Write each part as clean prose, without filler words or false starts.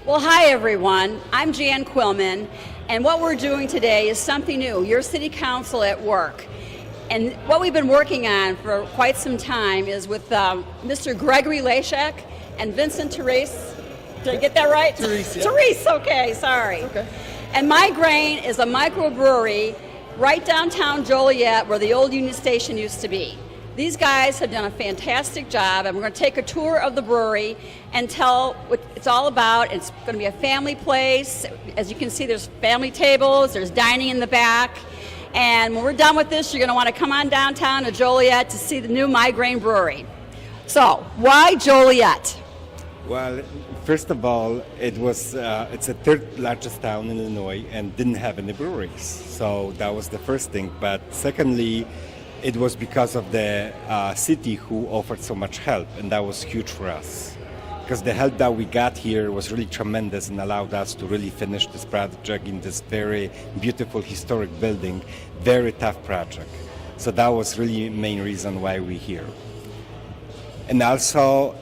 Well, hi everyone. I'm Jan Quillman, and what we're doing today is something new, your city council at work. And what we've been working on for quite some time is with Mr. Gregory Leshak and Vincent Therese. Did I get that right? Therese, yeah. Therese, okay, sorry. Okay. And MyGrain is a microbrewery right downtown Joliet where the old Union Station used to be. These guys have done a fantastic job, and we're going to take a tour of the brewery and tell what it's all about. It's going to be a family place. As you can see, there's family tables, there's dining in the back. And when we're done with this, you're going to want to come on downtown to Joliet to see the new MyGrain brewery. So, why Joliet? Well, first of all, it's the third largest town in Illinois and didn't have any breweries. So that was the first thing. But secondly, it was because of the city who offered so much help, and that was huge for us. Because the help that we got here was really tremendous and allowed us to really finish this project in this very beautiful historic building, very tough project. So that was really the main reason why we're here. And also,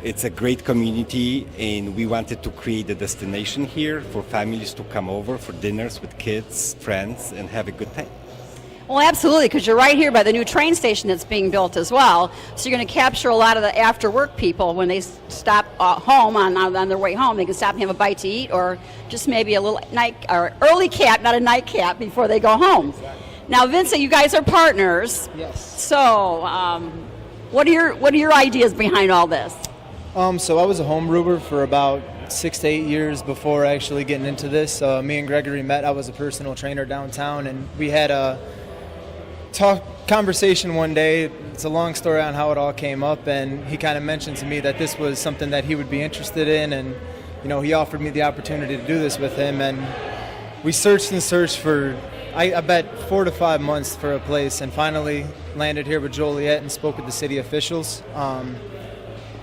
it's a great community, and we wanted to create a destination here for families to come over for dinners with kids, friends, and have a good time. Well, absolutely, because you're right here by the new train station that's being built as well. So you're going to capture a lot of the after-work people when they stop home on their way home. They can stop and have a bite to eat, or just maybe a little night or early cap, not a nightcap, before they go home. Exactly. Now, Vincent, you guys are partners. Yes. So, what are your ideas behind all this? So I was a home brewer for about 6 to 8 years before actually getting into this. Me and Gregory met. I was a personal trainer downtown, and we had a conversation one day. It's a long story on how it all came up, and he kind of mentioned to me that this was something that he would be interested in, and he offered me the opportunity to do this with him, and we searched and searched for I bet 4 to 5 months for a place, and finally landed here with Joliet and spoke with the city officials.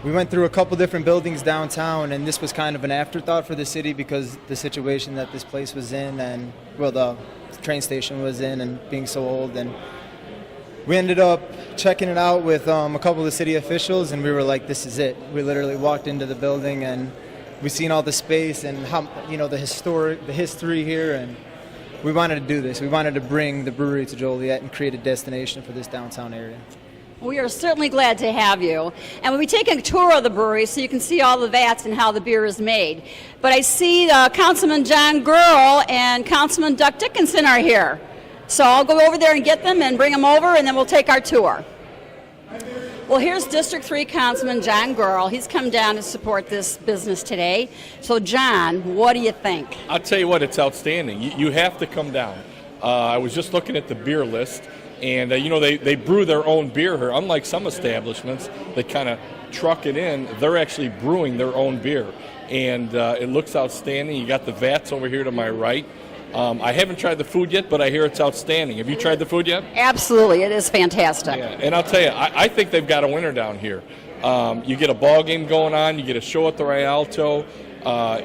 We went through a couple different buildings downtown, and this was kind of an afterthought for the city because the situation that this place was in, and the train station was in, and being so old. And we ended up checking it out with a couple of the city officials, and we were like, this is it. We literally walked into the building, and we seen all the space and how the history here, and we wanted to do this. We wanted to bring the brewery to Joliet and create a destination for this downtown area. We are certainly glad to have you. And we'll be taking a tour of the brewery so you can see all the vats and how the beer is made. But I see Councilman John Gurl and Councilman Duck Dickinson are here. So I'll go over there and get them and bring them over, and then we'll take our tour. Well, here's District 3 Councilman John Gurl. He's come down to support this business today. So, John, what do you think? I'll tell you what, it's outstanding. You have to come down. I was just looking at the beer list, and they brew their own beer here. Unlike some establishments that kind of truck it in, they're actually brewing their own beer. And it looks outstanding. You got the vats over here to my right. I haven't tried the food yet, but I hear it's outstanding. Have you tried the food yet? Absolutely. It is fantastic. Yeah, and I'll tell you, I think they've got a winner down here. You get a ball game going on. You get a show at the Rialto.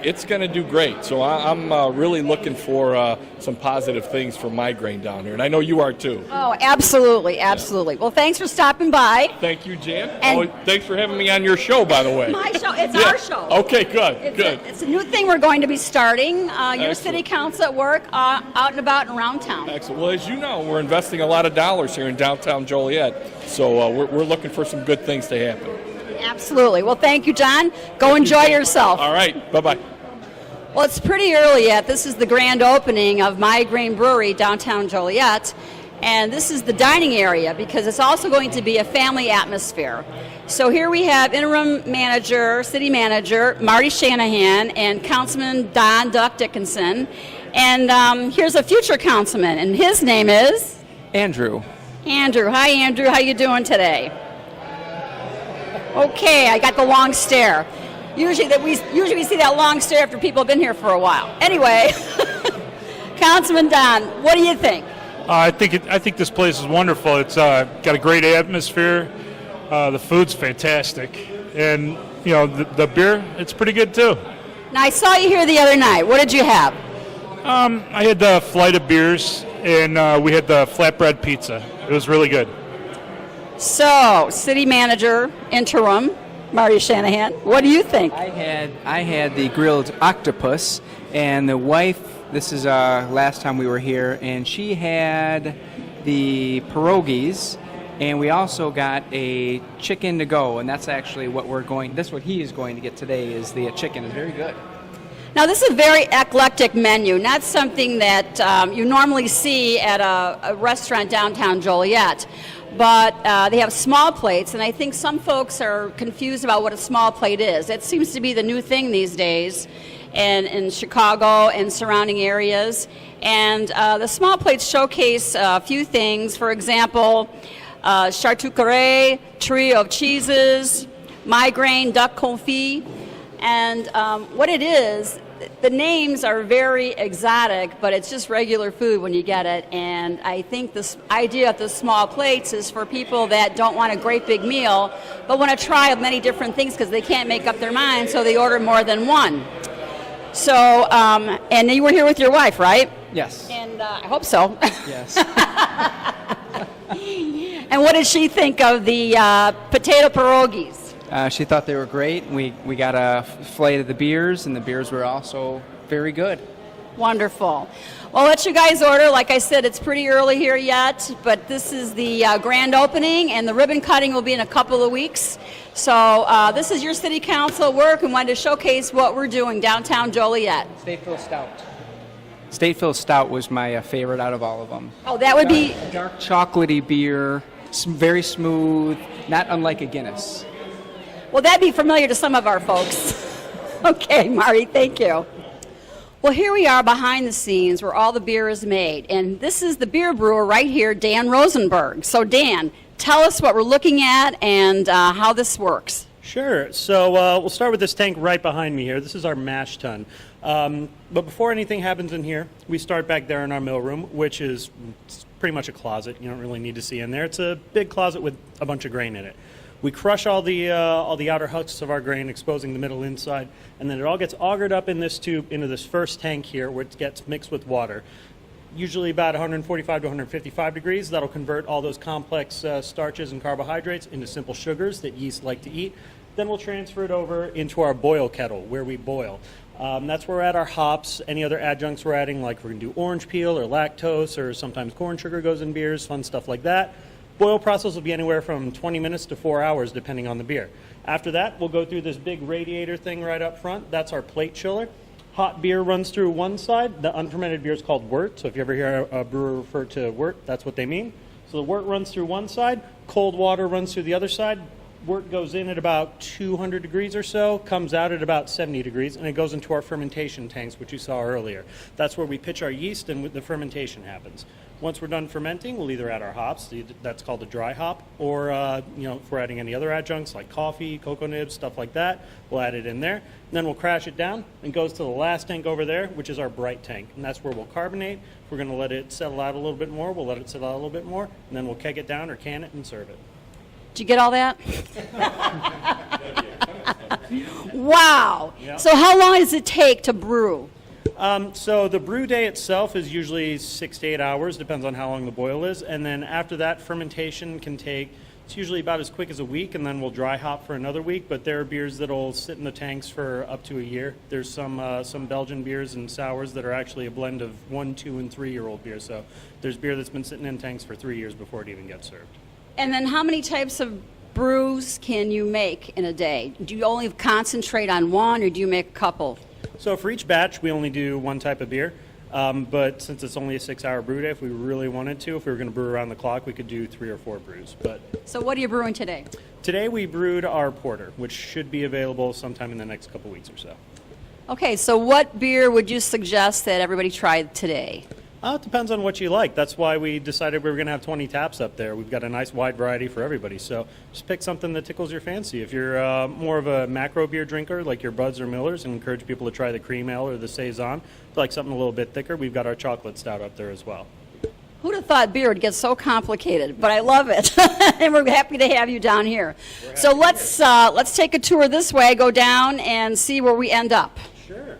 It's going to do great. So I'm really looking for some positive things for MyGrain down here. And I know you are too. Oh, absolutely. Absolutely. Well, thanks for stopping by. Thank you, Jan. And thanks for having me on your show, by the way. My show. It's our show. Okay, good. It's a new thing we're going to be starting. Your Excellent. City council at work, out and about and around town. Excellent. Well, as you know, we're investing a lot of dollars here in downtown Joliet. So we're looking for some good things to happen. Absolutely. Well, thank you, John. Go enjoy yourself. All right. Bye-bye. Well, it's pretty early yet. This is the grand opening of MyGrain Brewery downtown Joliet. And this is the dining area because it's also going to be a family atmosphere. So here we have interim manager, city manager, Marty Shanahan, and Councilman Don Duck Dickinson. And here's a future councilman, and his name is? Andrew. Andrew. Hi, Andrew. How you doing today? Okay, I got the long stare. Usually we see that long stare after people have been here for a while. Anyway, Councilman Don, what do you think? I think this place is wonderful. It's got a great atmosphere. The food's fantastic, and the beer, it's pretty good too. Now I saw you here the other night. What did you have? I had the flight of beers, and we had the flatbread pizza. It was really good. So, city manager, interim, Marty Shanahan. What do you think? I had the grilled octopus, and the wife. This is last time we were here, and she had the pierogies, and we also got a chicken to go, and that's actually what we're going. That's what he is going to get today. Is the chicken? It's very good. Now, this is a very eclectic menu, not something that you normally see at a restaurant downtown Joliet. But they have small plates, and I think some folks are confused about what a small plate is. It seems to be the new thing these days in Chicago and surrounding areas. And the small plates showcase a few things. For example, charcuterie, trio of cheeses, MyGrain duck confit. And what it is, the names are very exotic, but it's just regular food when you get it. And I think this idea of the small plates is for people that don't want a great big meal, but want to try many different things because they can't make up their mind, so they order more than one. So, and you were here with your wife, right? Yes. And I hope so. Yes. And what did she think of the potato pierogies? She thought they were great. We got a flight of the beers, and the beers were also very good. Wonderful. Well, I'll let you guys order. Like I said, it's pretty early here yet, but this is the grand opening, and the ribbon cutting will be in a couple of weeks. So this is your city council work, and wanted to showcase what we're doing downtown Joliet. Stateville Stout. Stateville Stout was my favorite out of all of them. Oh, that would be dark chocolatey beer, very smooth, not unlike a Guinness. Well, that'd be familiar to some of our folks. Okay, Marty, thank you. Well, here we are behind the scenes where all the beer is made, and this is the beer brewer right here, Dan Rosenberg. So, Dan, tell us what we're looking at and how this works. Sure. So we'll start with this tank right behind me here. This is our mash tun. But before anything happens in here, we start back there in our mill room, which is pretty much a closet. You don't really need to see in there. It's a big closet with a bunch of grain in it. We crush all the outer husks of our grain, exposing the middle inside, and then it all gets augered up in this tube into this first tank here, where it gets mixed with water. Usually about 145 to 155 degrees. That'll convert all those complex starches and carbohydrates into simple sugars that yeast like to eat. Then we'll transfer it over into our boil kettle, where we boil. That's where we're at our hops, any other adjuncts we're adding, like we're going to do orange peel or lactose, or sometimes corn sugar goes in beers, fun stuff like that. Boil process will be anywhere from 20 minutes to 4 hours, depending on the beer. After that, we'll go through this big radiator thing right up front. That's our plate chiller. Hot beer runs through one side. The unfermented beer is called wort. So if you ever hear a brewer refer to wort, that's what they mean. So the wort runs through one side. Cold water runs through the other side. Wort goes in at about 200 degrees or so, comes out at about 70 degrees, and it goes into our fermentation tanks, which you saw earlier. That's where we pitch our yeast and the fermentation happens. Once we're done fermenting, we'll either add our hops, that's called a dry hop, or if we're adding any other adjuncts like coffee, cocoa nibs, stuff like that, we'll add it in there. And then we'll crash it down and goes to the last tank over there, which is our bright tank. And that's where we'll carbonate. If we're going to let it settle out a little bit more, we'll let it settle out a little bit more, and then we'll keg it down or can it and serve it. Did you get all that? Wow. Yep. So how long does it take to brew? So the brew day itself is usually 6 to 8 hours, depends on how long the boil is. And then after that, fermentation can take, it's usually about as quick as a week, and then we'll dry hop for another week. But there are beers that'll sit in the tanks for up to a year. There's some Belgian beers and sours that are actually a blend of 1, 2, and 3-year-old beer. So there's beer that's been sitting in tanks for 3 years before it even gets served. And then how many types of brews can you make in a day? Do you only concentrate on one, or do you make a couple? So for each batch, we only do one type of beer. But since it's only a 6-hour brew day, if we really wanted to, if we were going to brew around the clock, we could do 3 or 4 brews. But So what are you brewing today? today we brewed our porter, which should be available sometime in the next couple weeks or so. Okay, so what beer would you suggest that everybody try today? It depends on what you like. That's why we decided we were going to have 20 taps up there. We've got a nice wide variety for everybody. So just pick something that tickles your fancy. If you're more of a macro beer drinker, like your Buds or Millers, and encourage people to try the cream ale or the Saison. If you like something a little bit thicker, we've got our chocolate stout up there as well. Who'd have thought beer would get so complicated? But I love it, and we're happy to have you down here. So let's take a tour this way, go down, and see where we end up. Sure.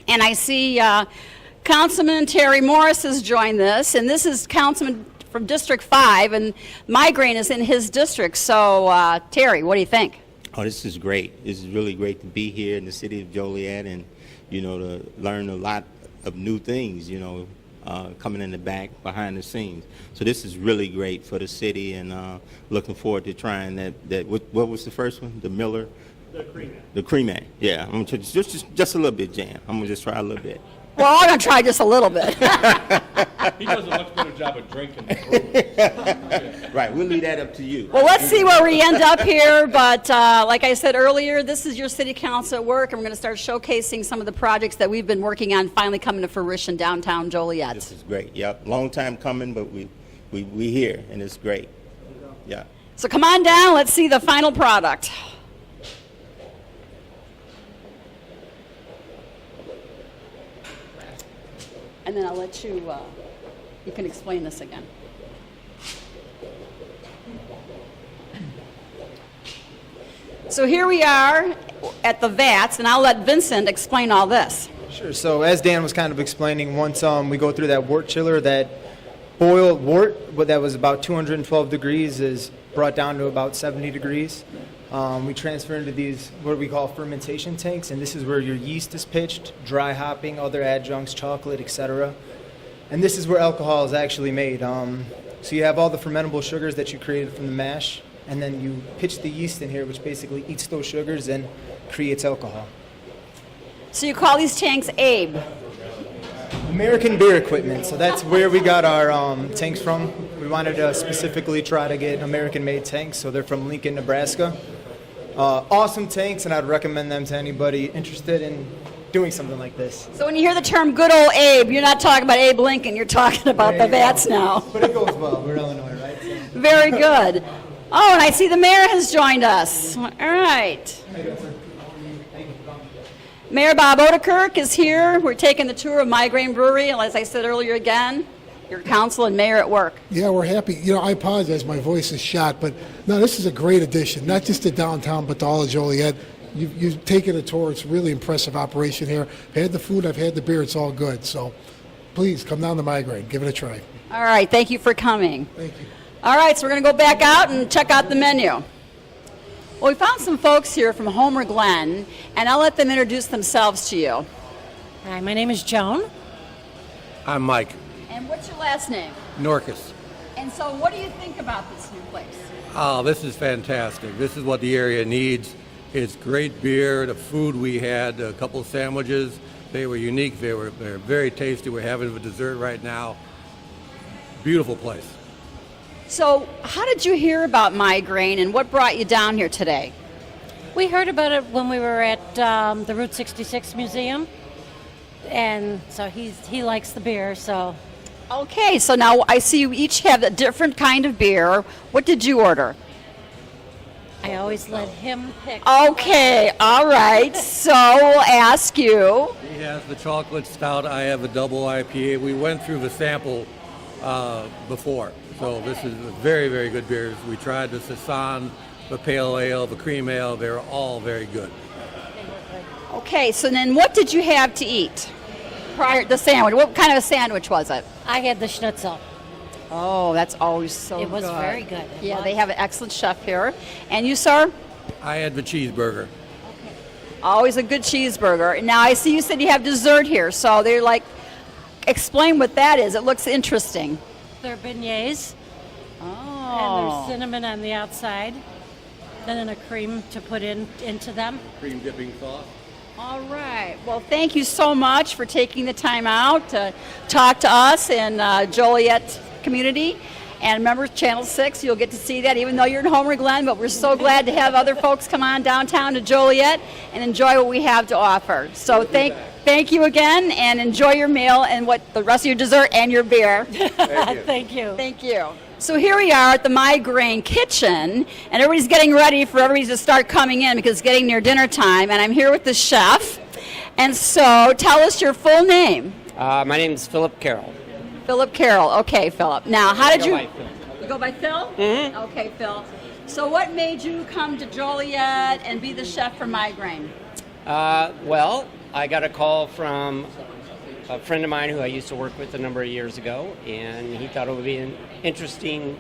And I see Councilman Terry Morris has joined this, and this is Councilman from District 5, and MyGrain is in his district. So, Terry, what do you think? Oh, this is great. This is really great to be here in the city of Joliet and, to learn a lot of new things, coming in the back, behind the scenes. So this is really great for the city, and looking forward to trying that. What was the first one? The Miller? The cream. The cream man. Yeah, I'm gonna just a little bit, Jan. I'm gonna just try a little bit. Well, I'm going to try just a little bit. He does a much better job of drinking than brewing. Right, we'll leave that up to you. Well, let's see where we end up here. But like I said earlier, this is your city council at work, and we're going to start showcasing some of the projects that we've been working on finally coming to fruition downtown Joliet. This is great. Yep, long time coming, but we here, and it's great. Yeah. So come on down. Let's see the final product. And then I'll let you, you can explain this again. So here we are at the Vats, and I'll let Vincent explain all this. Sure. So as Dan was kind of explaining, once we go through that wort chiller, that boiled wort, but that was about 212 degrees, is brought down to about 70 degrees. We transfer into these, what we call fermentation tanks, and this is where your yeast is pitched, dry hopping, other adjuncts, chocolate, etc. And this is where alcohol is actually made. So you have all the fermentable sugars that you created from the mash, and then you pitch the yeast in here, which basically eats those sugars and creates alcohol. So you call these tanks Abe. American Beer Equipment, so that's where we got our tanks from. We wanted to specifically try to get American-made tanks, so they're from Lincoln, Nebraska. Awesome tanks, and I'd recommend them to anybody interested in doing something like this. So when you hear the term good old Abe, you're not talking about Abe Lincoln, you're talking about the Vats now. But it goes well. We're Illinois, right? So. Very good. Oh, and I see the mayor has joined us. All right. Mayor Bob Odekirk is here. We're taking the tour of MyGrain Brewery, and as I said earlier again, your council and mayor at work. Yeah, we're happy. I apologize, my voice is shot, but no, this is a great addition, not just to downtown, but to all of Joliet. You've taken a tour. It's a really impressive operation here. I've had the food, I've had the beer, it's all good. So please come down to MyGrain, give it a try. All right, thank you for coming. Thank you. All right, so we're going to go back out and check out the menu. Well, we found some folks here from Homer Glen, and I'll let them introduce themselves to you. Hi, my name is Joan. I'm Mike And what's your last name? Norcus. And so what do you think about this new place? Oh, this is fantastic. This is what the area needs. It's great beer. The food we had, a couple of sandwiches, they were unique. They're very tasty. We're having a dessert right now. Beautiful place. So how did you hear about MyGrain, and what brought you down here today? We heard about it when we were at the Route 66 Museum, and so he likes the beer, so. Okay, so now I see you each have a different kind of beer. What did you order? I always let him pick. Okay, all right. So we'll ask you. He has the chocolate stout. I have a double IPA. We went through the sample before. So this is very, very good beers. We tried the Saison, the Pale Ale, the Cream Ale. They're all very good. Okay, so then what did you have to eat prior to the sandwich? What kind of a sandwich was it? I had the schnitzel. Oh, that's always so good. It was very good. Yeah, they have an excellent chef here. And you, sir? I had the cheeseburger. Always a good cheeseburger. Now, I see you said you have dessert here, so they're like, explain what that is. It looks interesting. They're beignets, and Oh. there's cinnamon on the outside, then a cream to put into them. Cream dipping sauce. All right. Well, thank you so much for taking the time out to talk to us in Joliet community. And remember, Channel 6, you'll get to see that even though you're in Homer Glen, but we're so glad to have other folks come on downtown to Joliet and enjoy what we have to offer. So thank you again, and enjoy your meal and what the rest of your dessert and your beer. Thank you. Thank you. So here we are at the MyGrain kitchen, and everybody's getting ready for everybody to start coming in because it's getting near dinner time, and I'm here with the chef. And so tell us your full name. My name is Philip Carroll. Philip Carroll. Okay, Philip. Now, how did you... By Phil. You go by Phil? Mm-hmm. Okay, Phil. So what made you come to Joliet and be the chef for MyGrain? Well, I got a call from a friend of mine who I used to work with a number of years ago, and he thought it would be an interesting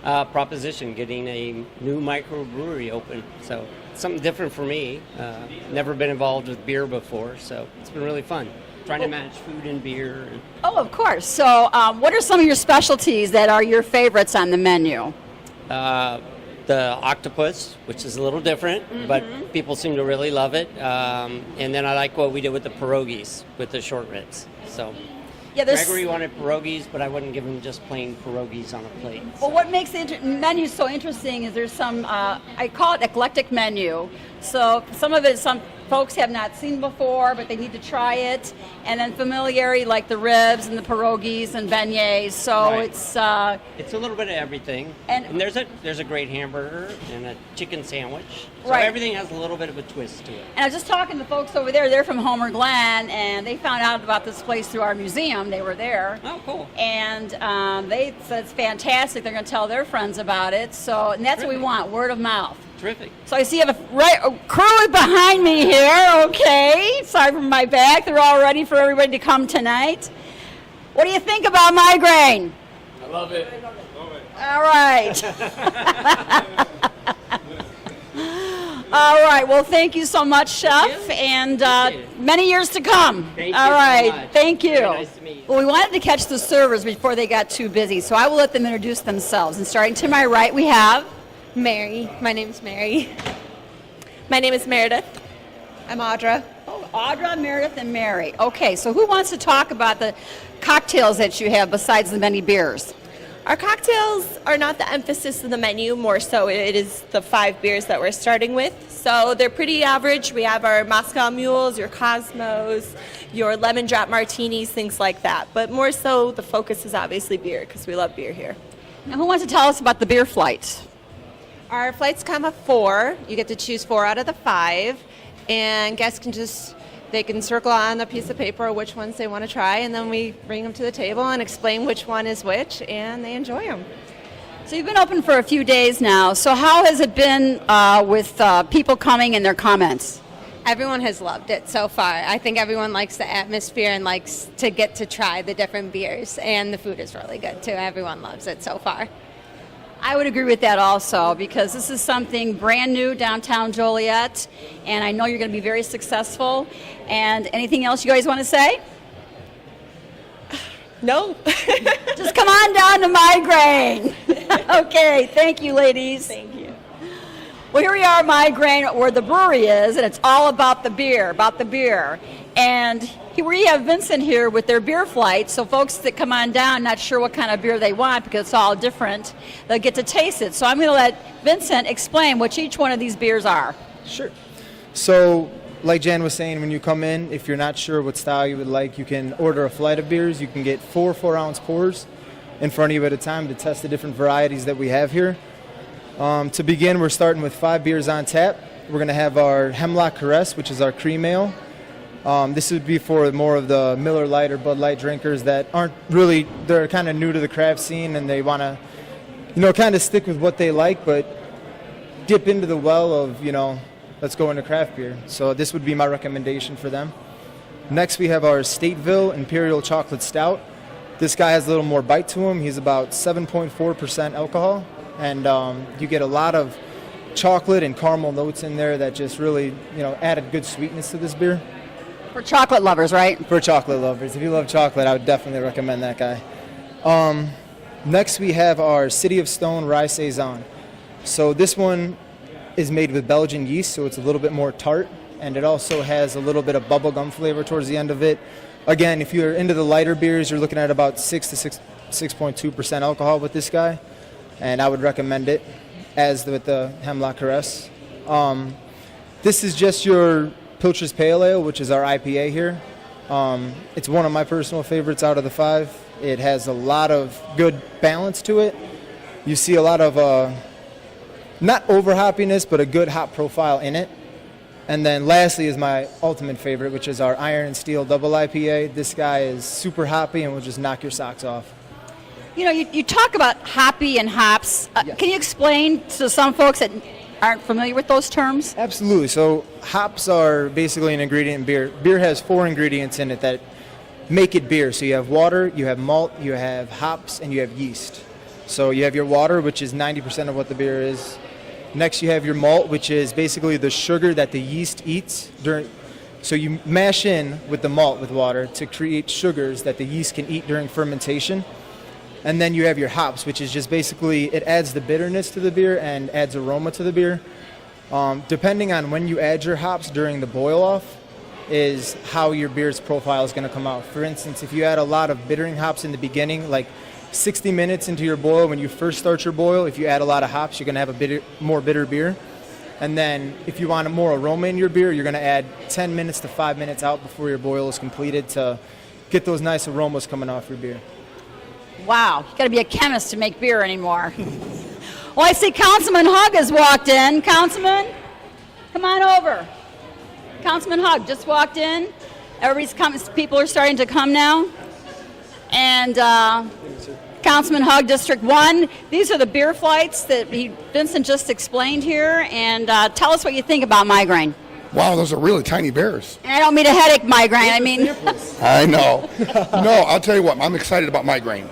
proposition, getting a new microbrewery open. So something different for me. Never been involved with beer before, so it's been really fun. Trying to match food and beer. Oh, of course. So what are some of your specialties that are your favorites on the menu? The octopus, which is a little different, but people seem to really love it. And then I like what we did with the pierogies, with the short ribs. So Yeah, Gregory wanted pierogies, but I wouldn't give him just plain pierogies on a plate. Well, what makes the menu so interesting is there's some, I call it eclectic menu. So some of it some folks have not seen before, but they need to try it. And then familiarity, like the ribs and the pierogies and beignets. So Right. it's It's a little bit of everything. And- there's a great hamburger and a chicken sandwich. So Right. everything has a little bit of a twist to it. And I was just talking to folks over there. They're from Homer Glen, and they found out about this place through our museum. They were there. Oh, cool. And they said it's fantastic. They're going to tell their friends about it. So, and that's what we want, word of mouth. Terrific. So I see you have a crew behind me here. Okay. Sorry for my back. They're all ready for everybody to come tonight. What do you think about MyGrain? I love it. All right. All right. Well, thank you so much, Chef, and many years to come. Thank you All so right. much. Thank you. Very nice to meet you. Well, we wanted to catch the servers before they got too busy, so I will let them introduce themselves. And starting to my right, we have Mary. My name's Mary. My name is Meredith. I'm Audra. Oh, Audra, Meredith, and Mary. Okay, so who wants to talk about the cocktails that you have besides the many beers? Our cocktails are not the emphasis of the menu, more so it is the 5 beers that we're starting with. So they're pretty average. We have our Moscow Mules, your Cosmos, your lemon drop martinis, things like that. But more so the focus is obviously beer because we love beer here. Now, who wants to tell us about the beer flights? Our flights come with 4. You get to choose 4 out of the 5, and guests they can circle on a piece of paper which ones they want to try, and then we bring them to the table and explain which one is which, and they enjoy them. So you've been open for a few days now. So how has it been with people coming and their comments? Everyone has loved it so far. I think everyone likes the atmosphere and likes to get to try the different beers, and the food is really good too. Everyone loves it so far. I would agree with that also, because this is something brand new downtown Joliet, and I know you're going to be very successful. And anything else you guys want to say? No. Just come on down to MyGrain. Okay, thank you, ladies. Thank you. Well, here we are at MyGrain, where the brewery is, and it's all about the beer, And here we have Vincent here with their beer flight, so folks that come on down, not sure what kind of beer they want because it's all different, they'll get to taste it. So I'm going to let Vincent explain what each one of these beers are. Sure. So, like Jan was saying, when you come in, if you're not sure what style you would like, you can order a flight of beers. You can get 4 4-ounce pours in front of you at a time to test the different varieties that we have here. To begin, we're starting with 5 beers on tap. We're going to have our Hemlock Caress, which is our cream ale. This would be for more of the Miller Lite or Bud Light drinkers that aren't really, they're kind of new to the craft scene and they want to, kind of stick with what they like, but dip into the well of, let's go into craft beer. So this would be my recommendation for them. Next, we have our Stateville Imperial Chocolate Stout. This guy has a little more bite to him. He's about 7.4% alcohol, and you get a lot of chocolate and caramel notes in there that just really, added good sweetness to this beer. For chocolate lovers, right? For chocolate lovers. If you love chocolate, I would definitely recommend that guy. Next, we have our City of Stone Rye Saison. So this one is made with Belgian yeast, so it's a little bit more tart, and it also has a little bit of bubblegum flavor towards the end of it. Again, if you're into the lighter beers, you're looking at about 6.2% alcohol with this guy, and I would recommend it, as with the Hemlock Caress. This is just your Pilcher's Pale Ale, which is our IPA here. It's one of my personal favorites out of the 5. It has a lot of good balance to it. You see a lot of, not over hoppiness, but a good hop profile in it. And then lastly is my ultimate favorite, which is our Iron and Steel Double IPA. This guy is super hoppy and will just knock your socks off. You talk about hoppy and hops. Yes. Can you explain to some folks that aren't familiar with those terms? Absolutely. So hops are basically an ingredient in beer. Beer has 4 ingredients in it that make it beer. So you have water, you have malt, you have hops, and you have yeast. So you have your water, which is 90% of what the beer is. Next, you have your malt, which is basically the sugar that the yeast eats during. So you mash in with the malt with water to create sugars that the yeast can eat during fermentation. And then you have your hops, which is just basically, it adds the bitterness to the beer and adds aroma to the beer. Depending on when you add your hops during the boil-off is how your beer's profile is going to come out. For instance, if you add a lot of bittering hops in the beginning, like 60 minutes into your boil, when you first start your boil, if you add a lot of hops, you're going to have a more bitter beer. And then if you want a more aroma in your beer, you're going to add 10 minutes to 5 minutes out before your boil is completed to get those nice aromas coming off your beer. Wow, you got to be a chemist to make beer anymore. Well, I see Councilman Hug has walked in. Councilman, come on over. Councilman Hug just walked in. Everybody's coming. People are starting to come now. And Councilman Hug, District 1. These are the beer flights that Vincent just explained here. And tell us what you think about MyGrain. Wow, those are really tiny bears. And I don't mean a headache migraine. I mean... I know. No, I'll tell you what, I'm excited about MyGrain.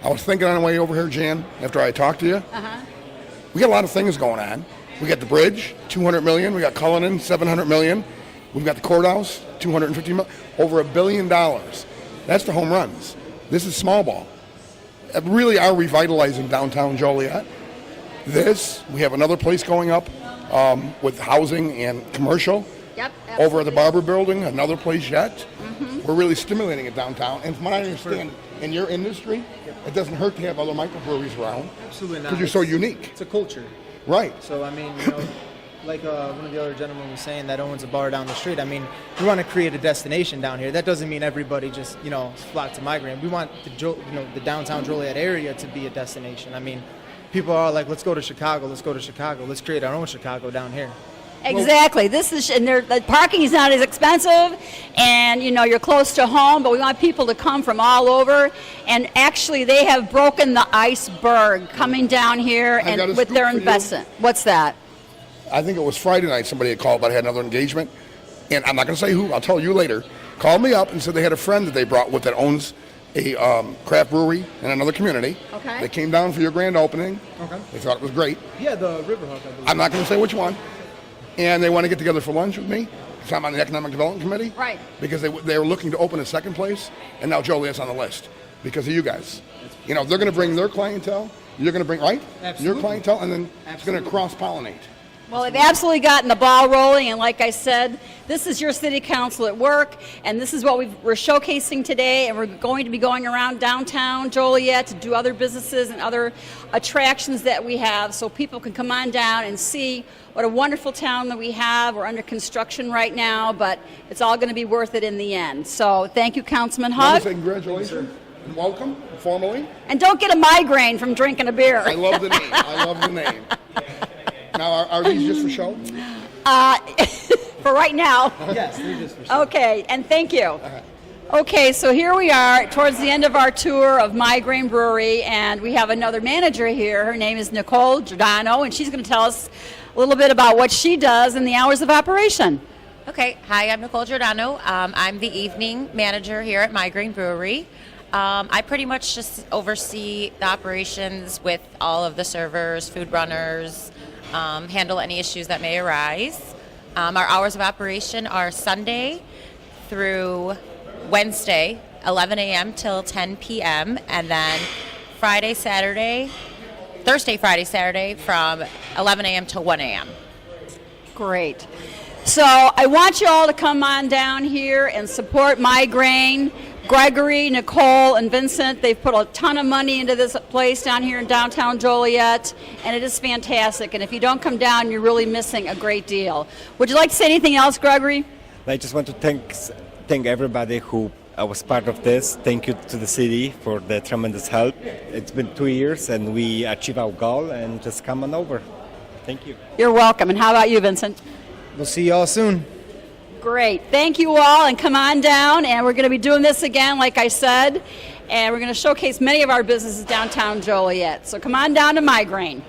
I was thinking on the way over here, Jan, after I talked to you, we got a lot of things going on. We got the bridge, 200 million. We got Cullinan, 700 million. We've got the courthouse, 250 million. Over $1 billion. That's the home runs. This is small ball. Really are revitalizing downtown Joliet. We have another place going up with housing and commercial. Yep. Over at the Barber Building, another place yet. We're really stimulating it downtown. And from what I understand, in your industry, it doesn't hurt to have other microbreweries around. Absolutely not. Because you're so unique. It's a culture. Right. So, I mean, like one of the other gentlemen was saying that owns a bar down the street. I mean, we want to create a destination down here. That doesn't mean everybody just, flock to MyGrain. We want the downtown Joliet area to be a destination. I mean, people are like, let's go to Chicago, let's create our own Chicago down here. Exactly. The parking is not as expensive, and you're close to home. But we want people to come from all over. And actually, they have broken the iceberg coming down here and with their investment. What's that? I think it was Friday night. Somebody had called, but I had another engagement, and I'm not going to say who. I'll tell you later. Called me up and said they had a friend that they brought with that owns a craft brewery in another community. Okay. They came down for your grand opening. Okay. They thought it was great. Yeah, the Riverhawk, I believe. I'm not going to say which one. And they want to get together for lunch with me, because I'm on the Economic Development Committee. Right. Because they were looking to open a second place, and now Joliet's on the list because of you guys. They're going to bring their clientele, you're going to bring, right? Absolutely. Your clientele, and then it's going to cross-pollinate. Well, they've absolutely gotten the ball rolling, and like I said, this is your city council at work, and this is what we're showcasing today, and we're going to be going around downtown Joliet to do other businesses and other attractions that we have, so people can come on down and see what a wonderful town that we have. We're under construction right now, but it's all going to be worth it in the end. So thank you, Councilman I want Hug. to say congratulations and welcome formally. And don't get a migraine from drinking a beer. I love the name. I love the name. Now, are these just for show? For right now. Yes, they're just for sure. Okay, and thank you. Okay, so here we are towards the end of our tour of MyGrain Brewery, and we have another manager here. Her name is Nicole Giordano, and she's going to tell us a little bit about what she does and the hours of operation. Okay, hi, I'm Nicole Giordano. I'm the evening manager here at MyGrain Brewery. I pretty much just oversee the operations with all of the servers, food runners, handle any issues that may arise. Our hours of operation are Sunday through Wednesday, 11 a.m. till 10 p.m., and then Thursday, Friday, Saturday from 11 a.m. to 1 a.m. Great. So I want you all to come on down here and support MyGrain. Gregory, Nicole, and Vincent, they've put a ton of money into this place down here in downtown Joliet, and it is fantastic. And if you don't come down, you're really missing a great deal. Would you like to say anything else, Gregory? I just want to thank everybody who was part of this. Thank you to the city for the tremendous help. It's been 2 years, and we achieved our goal, and just come on over. Thank you. You're welcome. And how about you, Vincent? We'll see y'all soon. Great. Thank you all, and come on down, and we're going to be doing this again, like I said, and we're going to showcase many of our businesses downtown Joliet. So come on down to MyGrain.